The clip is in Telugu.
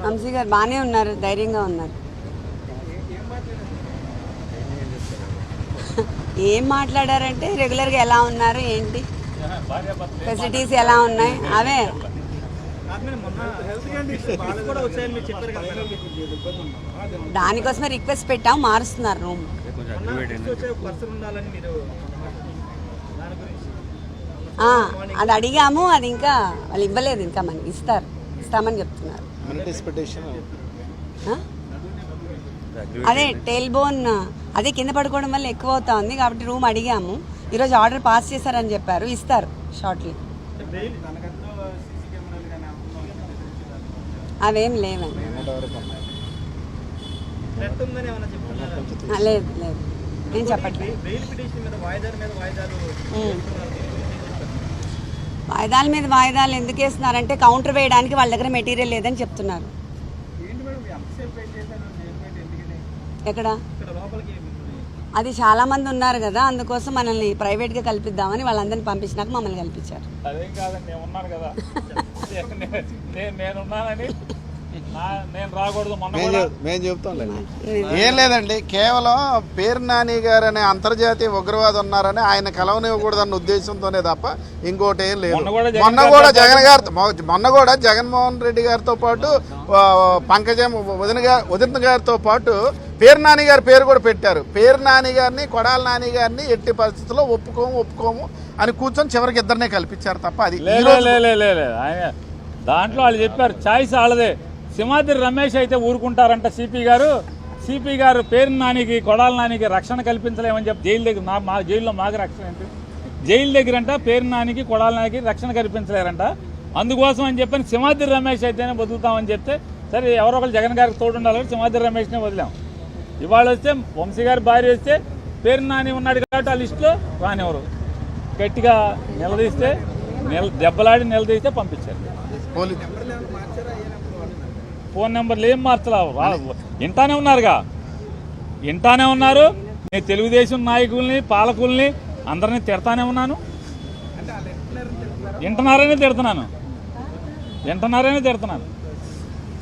వంశీ గారు బాగానే ఉన్నారు, ధైర్యంగా ఉన్నారు. ఏం మాట్లాడారంటే రెగ్యులర్గా ఎలా ఉన్నారు ఏంటి, ఫెసిలిటీస్ ఎలా ఉన్నాయి అవే. దానికోసమే రిక్వెస్ట్ పెట్టాం, మారుస్తున్నారు రూమ్. అది అడిగాము, అది ఇంకా వాళ్ళు ఇవ్వలేదు, ఇంకా మనకి ఇస్తామని చెప్తున్నారు. అదే టెయిల్ బోన్ అదే కింద పడుకోవడం వల్ల ఎక్కువ అవుతా ఉంది కాబట్టి రూమ్ అడిగాము. ఈరోజు ఆర్డర్ పాస్ చేశారని చెప్పారు, ఇస్తారు షార్ట్లీ. అవేం లేవండి. లేదు లేదు నేను చెప్పట్లేదు. వాయిదాల మీద వాయిదాలు ఎందుకు వేస్తున్నారంటే కౌంటర్ వేయడానికి వాళ్ళ దగ్గర మెటీరియల్ లేదని చెప్తున్నారు. ఎక్కడ అది చాలా మంది ఉన్నారు కదా, అందుకోసం మనల్ని ప్రైవేట్గా కల్పిద్దామని వాళ్ళందరినీ పంపించినాక మమ్మల్ని కల్పించారు. మేము చెప్తాం ఏం లేదండి, కేవలం పేరు నాని గారు అనే అంతర్జాతీయ ఉగ్రవాది ఉన్నారని ఆయన కలవనివ్వకూడదన్న ఉద్దేశంతోనే తప్ప ఇంకోటి ఏం లేదు. మొన్న కూడా జగన్మోహన్ రెడ్డి గారితో పాటు పంకజం వదిన గారితో పాటు పేరు నాని గారి పేరు కూడా పెట్టారు. పేరు నాని గారిని కొడాల నాని గారిని ఎట్టి పరిస్థితుల్లో ఒప్పుకోము అని కూర్చొని చివరికి ఇద్దరినే కల్పించారు తప్ప అది దాంట్లో వాళ్ళు చెప్పారు చాయిస్ వాళ్ళదే. సింహాద్రి రమేష్ అయితే ఊరుకుంటారంట సిపి గారు పేరు నానికి కొడాల నానికి రక్షణ కల్పించలేమని చెప్పి జైలు దగ్గర మా జైల్లో మాకు రక్షణ ఏంటి, జైలు దగ్గర అంట పేరు నానికి కొడాల నానికి రక్షణ కల్పించలేరంట. అందుకోసం అని చెప్పని సింహాద్రి రమేష్ అయితేనే బతుకుతామని చెప్తే సరే ఎవరో ఒకరు జగన్ గారికి తోడు ఉండాలని సింహాద్రి రమేష్నే వదిలాం. ఇవాళ వస్తే వంశీ గారి భార్య వస్తే పేరు నాని ఉన్నాడు కాబట్టి ఆ లిస్టులో రానివ్వరు. గట్టిగా నిలదీస్తే దెబ్బలాడి నిలదీస్తే పంపించారు. ఫోన్ నెంబర్లు ఏం మార్చలా, వింటానే ఉన్నారుగా, వింటానే ఉన్నారు. నేను తెలుగుదేశం నాయకుల్ని పాలకుల్ని అందరినీ తిడతానే ఉన్నాను, వింటున్నారనే తిడుతున్నాను.